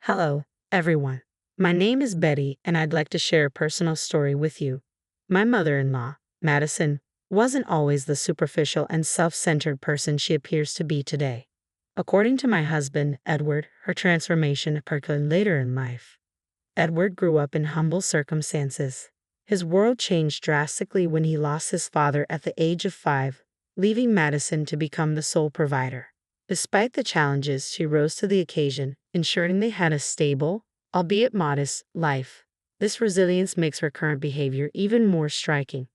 Hello, everyone. My name is Betty, and I'd like to share a personal story with you. My mother in law, Madison, wasn't always the superficial and self centered person she appears to be today. According to my husband, Edward, her transformation occurred later in life. Edward grew up in humble circumstances. His world changed drastically when he lost his father at the age of 5, leaving Madison to become the sole provider. Despite the challenges, she rose to the occasion, ensuring they had a stable, albeit modest, life. This resilience makes her current behavior even more striking.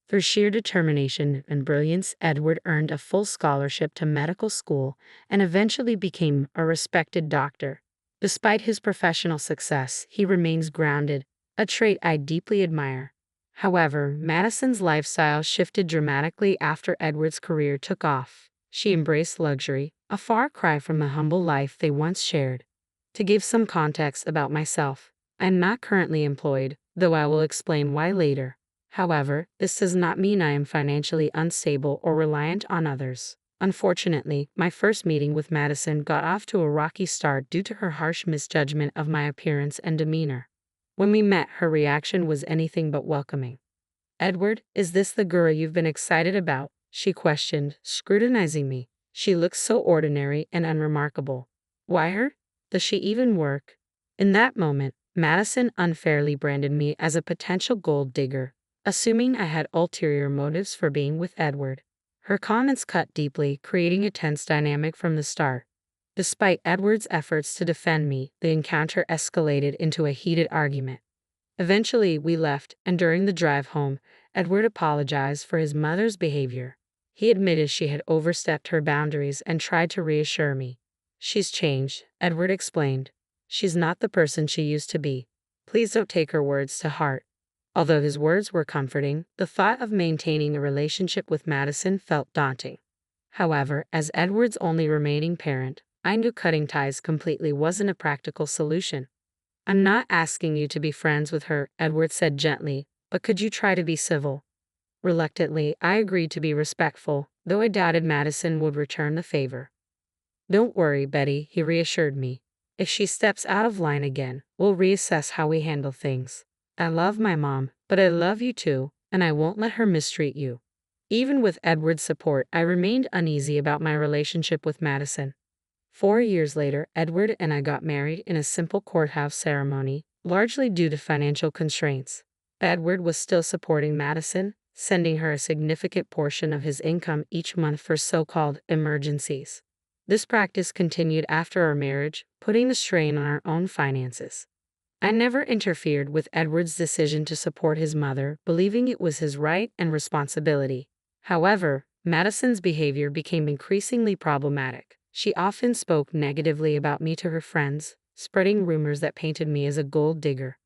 Through sheer determination and brilliance, Edward earned a full scholarship to medical school and eventually became a respected doctor. Despite his professional success, he remains grounded, a trait I deeply admire. However, Madison's lifestyle shifted dramatically after Edward's career took off. She embraced luxury, a far cry from the humble life they once shared. To give some context about myself, I am not currently employed, though I will explain why later. However, this does not mean I am financially unstable or reliant on others. Unfortunately, my first meeting with Madison got off to a rocky start due to her harsh misjudgment of my appearance and demeanor. When we met, her reaction was anything but welcoming. "Edward, is this the girl you've been excited about?" she questioned, scrutinizing me. "She looks so ordinary and unremarkable. Why her? Does she even work?" In that moment, Madison unfairly branded me as a potential gold digger, assuming I had ulterior motives for being with Edward. Her comments cut deeply, creating a tense dynamic from the start. Despite Edward's efforts to defend me, the encounter escalated into a heated argument. Eventually, we left, and during the drive home, Edward apologized for his mother's behavior. He admitted she had overstepped her boundaries and tried to reassure me. "She's changed," Edward explained. "She's not the person she used to be. Please don't take her words to heart." Although his words were comforting, the thought of maintaining a relationship with Madison felt daunting. However, as Edward's only remaining parent, I knew cutting ties completely wasn't a practical solution. "I'm not asking you to be friends with her," Edward said gently, "but could you try to be civil?" Reluctantly, I agreed to be respectful, though I doubted Madison would return the favor. "Don't worry, Betty," he reassured me. "If she steps out of line again, we'll reassess how we handle things. I love my mom, but I love you too, and I won't let her mistreat you." Even with Edward's support, I remained uneasy about my relationship with Madison. 4 years later, Edward and I got married in a simple courthouse ceremony, largely due to financial constraints. Edward was still supporting Madison, sending her a significant portion of his income each month for so-called emergencies. This practice continued after our marriage, putting the strain on our own finances. I never interfered with Edward's decision to support his mother, believing it was his right and responsibility. However, Madison's behavior became increasingly problematic. She often spoke negatively about me to her friends, spreading rumors that painted me as a gold digger.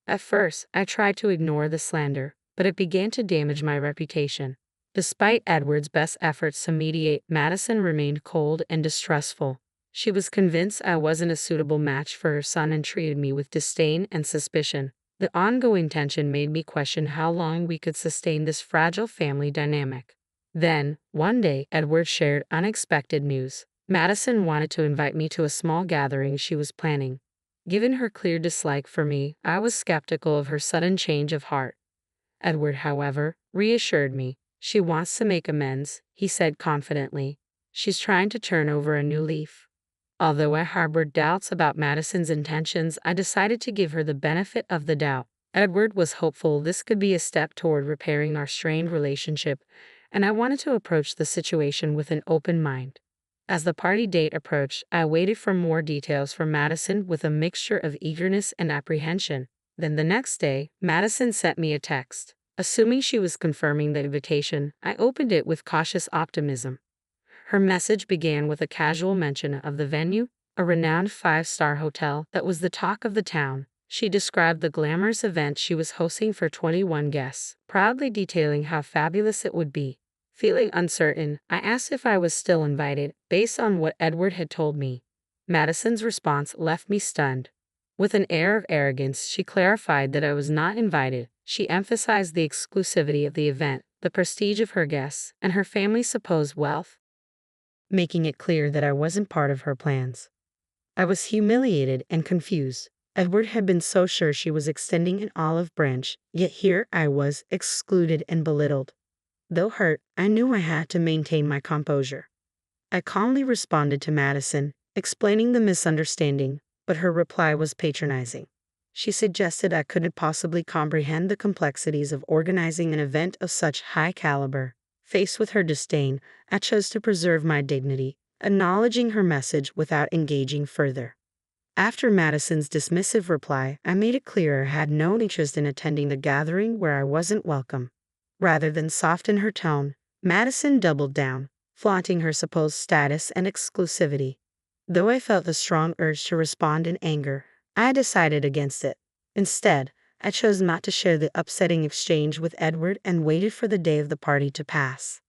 At first, I tried to ignore the slander, but it began to damage my reputation. Despite Edward's best efforts to mediate, Madison remained cold and distrustful. She was convinced I wasn't a suitable match for her son and treated me with disdain and suspicion. The ongoing tension made me question how long we could sustain this fragile family dynamic. Then, one day, Edward shared unexpected news. Madison wanted to invite me to a small gathering she was planning. Given her clear dislike for me, I was skeptical of her sudden change of heart. Edward, however, reassured me. "She wants to make amends," he said confidently. "She's trying to turn over a new leaf." Although I harbored doubts about Madison's intentions, I decided to give her the benefit of the doubt. Edward was hopeful this could be a step toward repairing our strained relationship, and I wanted to approach the situation with an open mind. As the party date approached, I waited for more details from Madison with a mixture of eagerness and apprehension. Then the next day, Madison sent me a text. Assuming she was confirming the invitation, I opened it with cautious optimism. Her message began with a casual mention of the venue, a renowned five-star hotel that was the talk of the town. She described the glamorous event she was hosting for 21 guests, proudly detailing how fabulous it would be. Feeling uncertain, I asked if I was still invited, based on what Edward had told me. Madison's response left me stunned. With an air of arrogance, she clarified that I was not invited. She emphasized the exclusivity of the event, the prestige of her guests, and her family's supposed wealth, making it clear that I wasn't part of her plans. I was humiliated and confused. Edward had been so sure she was extending an olive branch, yet here I was, excluded and belittled. Though hurt, I knew I had to maintain my composure. I calmly responded to Madison, explaining the misunderstanding, but her reply was patronizing. She suggested I couldn't possibly comprehend the complexities of organizing an event of such high caliber. Faced with her disdain, I chose to preserve my dignity, acknowledging her message without engaging further. After Madison's dismissive reply, I made it clear I had no interest in attending the gathering where I wasn't welcome. Rather than soften her tone, Madison doubled down, flaunting her supposed status and exclusivity. Though I felt a strong urge to respond in anger, I decided against it. Instead, I chose not to share the upsetting exchange with Edward and waited for the day of the party to pass.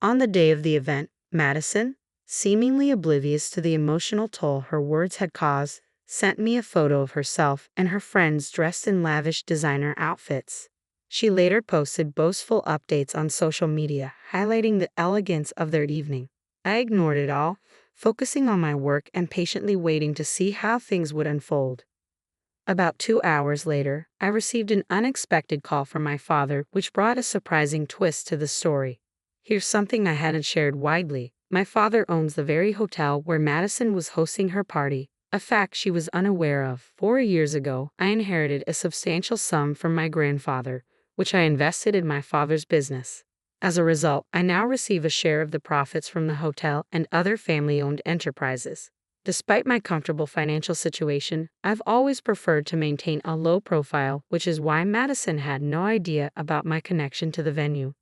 On the day of the event, Madison, seemingly oblivious to the emotional toll her words had caused, sent me a photo of herself and her friends dressed in lavish designer outfits. She later posted boastful updates on social media, highlighting the elegance of their evening. I ignored it all, focusing on my work and patiently waiting to see how things would unfold. About 2 hours later, I received an unexpected call from my father, which brought a surprising twist to the story. Here's something I hadn't shared widely. My father owns the very hotel where Madison was hosting her party, a fact she was unaware of. 4 years ago, I inherited a substantial sum from my grandfather, which I invested in my father's business. As a result, I now receive a share of the profits from the hotel and other family-owned enterprises. Despite my comfortable financial situation, I've always preferred to maintain a low profile, which is why Madison had no idea about my connection to the venue.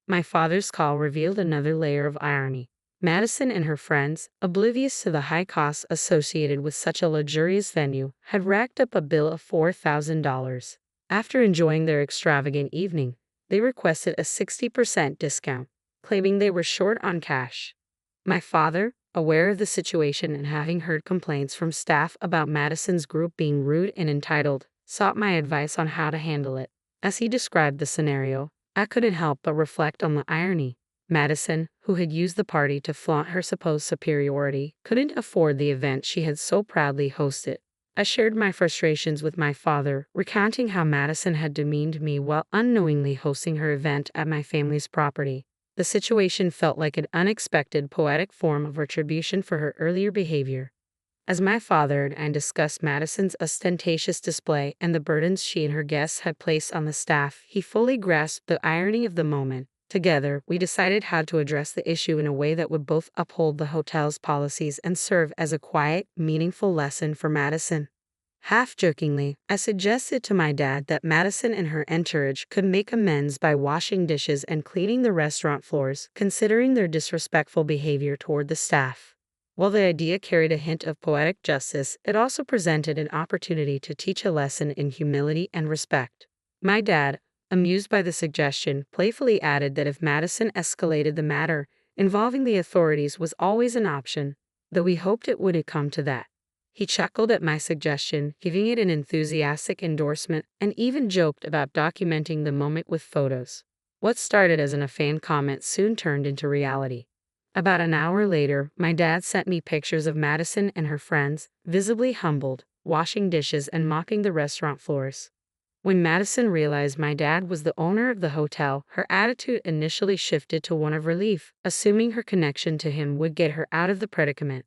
My father's call revealed another layer of irony. Madison and her friends, oblivious to the high costs associated with such a luxurious venue, had racked up a bill of $4,000. After enjoying their extravagant evening, they requested a 60% discount, claiming they were short on cash. My father, aware of the situation and having heard complaints from staff about Madison's group being rude and entitled, sought my advice on how to handle it. As he described the scenario, I couldn't help but reflect on the irony. Madison, who had used the party to flaunt her supposed superiority, couldn't afford the event she had so proudly hosted. I shared my frustrations with my father, recounting how Madison had demeaned me while unknowingly hosting her event at my family's property. The situation felt like an unexpected poetic form of retribution for her earlier behavior. As my father and I discussed Madison's ostentatious display and the burdens she and her guests had placed on the staff, he fully grasped the irony of the moment. Together, we decided how to address the issue in a way that would both uphold the hotel's policies and serve as a quiet, meaningful lesson for Madison. Half-jokingly, I suggested to my dad that Madison and her entourage could make amends by washing dishes and cleaning the restaurant floors, considering their disrespectful behavior toward the staff. While the idea carried a hint of poetic justice, it also presented an opportunity to teach a lesson in humility and respect. My dad, amused by the suggestion, playfully added that if Madison escalated the matter, involving the authorities was always an option, though he hoped it wouldn't come to that. He chuckled at my suggestion, giving it an enthusiastic endorsement, and even joked about documenting the moment with photos. What started as a fan comment soon turned into reality. About an hour later, my dad sent me pictures of Madison and her friends, visibly humbled, washing dishes and mopping the restaurant floors. When Madison realized my dad was the owner of the hotel, her attitude initially shifted to one of relief, assuming her connection to him would get her out of the predicament.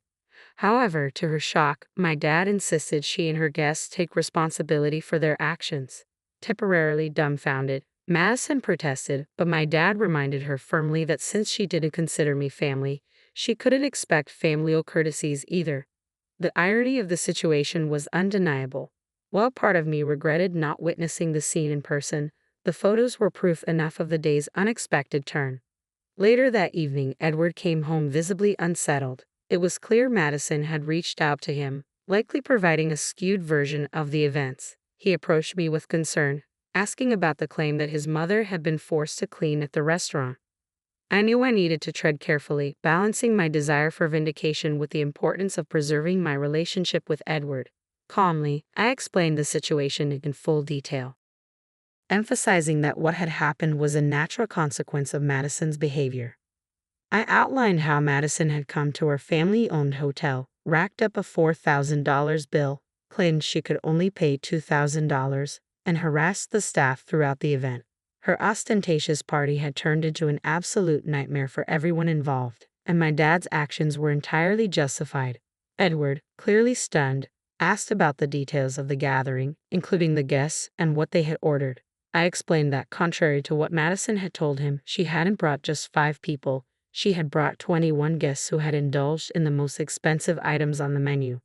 However, to her shock, my dad insisted she and her guests take responsibility for their actions. Temporarily dumbfounded, Madison protested, but my dad reminded her firmly that since she didn't consider me family, she couldn't expect familial courtesies either. The irony of the situation was undeniable. While part of me regretted not witnessing the scene in person, the photos were proof enough of the day's unexpected turn. Later that evening, Edward came home visibly unsettled. It was clear Madison had reached out to him, likely providing a skewed version of the events. He approached me with concern, asking about the claim that his mother had been forced to clean at the restaurant. I knew I needed to tread carefully, balancing my desire for vindication with the importance of preserving my relationship with Edward. Calmly, I explained the situation in full detail, emphasizing that what had happened was a natural consequence of Madison's behavior. I outlined how Madison had come to her family-owned hotel, racked up a $4,000 bill, claimed she could only pay $2,000, and harassed the staff throughout the event. Her ostentatious party had turned into an absolute nightmare for everyone involved, and my dad's actions were entirely justified. Edward, clearly stunned, asked about the details of the gathering, including the guests and what they had ordered. I explained that, contrary to what Madison had told him, she hadn't brought just 5 people. She had brought 21 guests who had indulged in the most expensive items on the menu.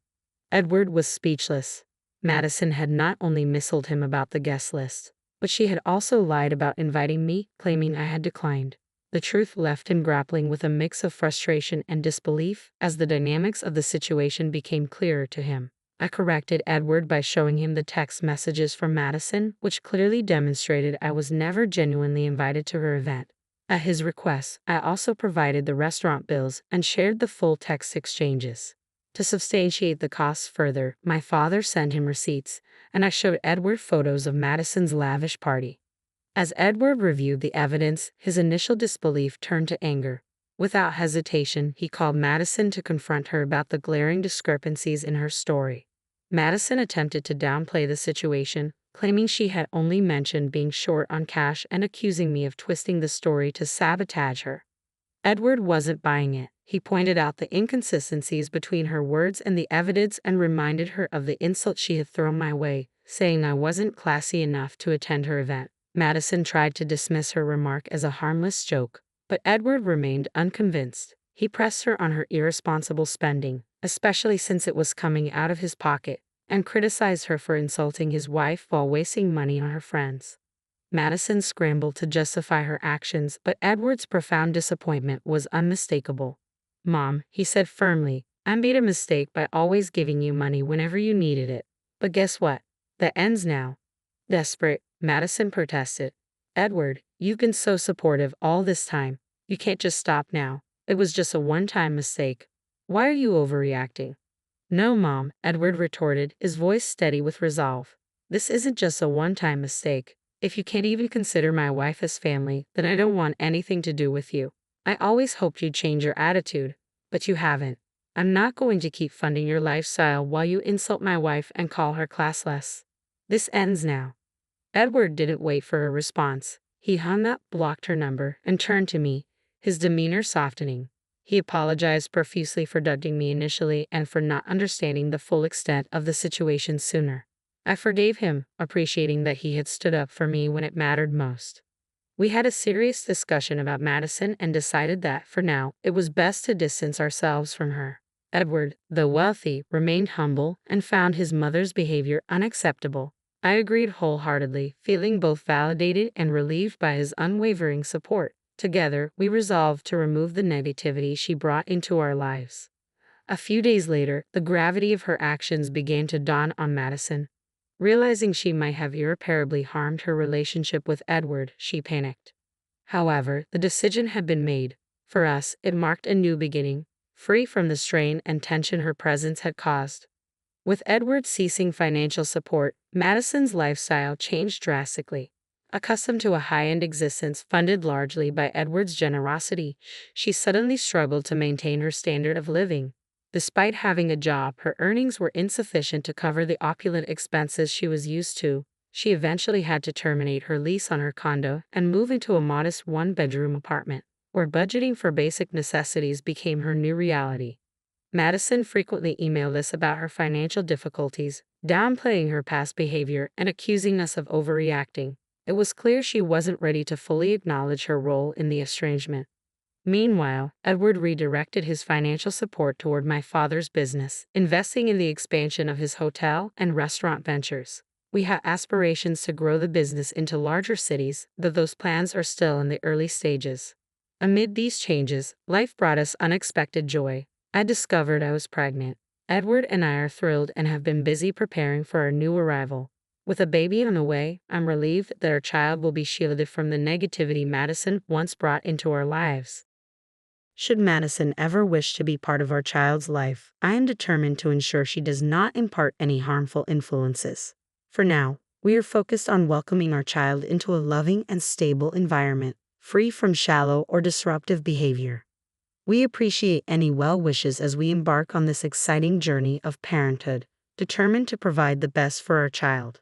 Edward was speechless. Madison had not only misled him about the guest list, but she had also lied about inviting me, claiming I had declined. The truth left him grappling with a mix of frustration and disbelief as the dynamics of the situation became clearer to him. I corrected Edward by showing him the text messages from Madison, which clearly demonstrated I was never genuinely invited to her event. At his request, I also provided the restaurant bills and shared the full text exchanges. To substantiate the costs further, my father sent him receipts, and I showed Edward photos of Madison's lavish party. As Edward reviewed the evidence, his initial disbelief turned to anger. Without hesitation, he called Madison to confront her about the glaring discrepancies in her story. Madison attempted to downplay the situation, claiming she had only mentioned being short on cash and accusing me of twisting the story to sabotage her. Edward wasn't buying it. He pointed out the inconsistencies between her words and the evidence and reminded her of the insult she had thrown my way, saying I wasn't classy enough to attend her event. Madison tried to dismiss her remark as a harmless joke, but Edward remained unconvinced. He pressed her on her irresponsible spending, especially since it was coming out of his pocket, and criticized her for insulting his wife while wasting money on her friends. Madison scrambled to justify her actions, but Edward's profound disappointment was unmistakable. "Mom," he said firmly, "I made a mistake by always giving you money whenever you needed it. But guess what? That ends now." Desperate, Madison protested. "Edward, you've been so supportive all this time. You can't just stop now. It was just a one-time mistake. Why are you overreacting?" "No, Mom," Edward retorted, his voice steady with resolve. "This isn't just a one-time mistake. If you can't even consider my wife as family, then I don't want anything to do with you. I always hoped you'd change your attitude, but you haven't. I'm not going to keep funding your lifestyle while you insult my wife and call her classless. This ends now." Edward didn't wait for a response. He hung up, blocked her number, and turned to me, his demeanor softening. He apologized profusely for ducking me initially and for not understanding the full extent of the situation sooner. I forgave him, appreciating that he had stood up for me when it mattered most. We had a serious discussion about Madison and decided that, for now, it was best to distance ourselves from her. Edward, though wealthy, remained humble and found his mother's behavior unacceptable. I agreed wholeheartedly, feeling both validated and relieved by his unwavering support. Together, we resolved to remove the negativity she brought into our lives. A few days later, the gravity of her actions began to dawn on Madison. Realizing she might have irreparably harmed her relationship with Edward, she panicked. However, the decision had been made. For us, it marked a new beginning, free from the strain and tension her presence had caused. With Edward ceasing financial support, Madison's lifestyle changed drastically. Accustomed to a high-end existence funded largely by Edward's generosity, she suddenly struggled to maintain her standard of living. Despite having a job, her earnings were insufficient to cover the opulent expenses she was used to. She eventually had to terminate her lease on her condo and move into a modest one-bedroom apartment, where budgeting for basic necessities became her new reality. Madison frequently emailed us about her financial difficulties, downplaying her past behavior and accusing us of overreacting. It was clear she wasn't ready to fully acknowledge her role in the estrangement. Meanwhile, Edward redirected his financial support toward my father's business, investing in the expansion of his hotel and restaurant ventures. We had aspirations to grow the business into larger cities, though those plans are still in the early stages. Amid these changes, life brought us unexpected joy. I discovered I was pregnant. Edward and I are thrilled and have been busy preparing for our new arrival. With a baby on the way, I'm relieved that our child will be shielded from the negativity Madison once brought into our lives. Should Madison ever wish to be part of our child's life, I am determined to ensure she does not impart any harmful influences. For now, we are focused on welcoming our child into a loving and stable environment, free from shallow or disruptive behavior. We appreciate any well wishes as we embark on this exciting journey of parenthood, determined to provide the best for our child.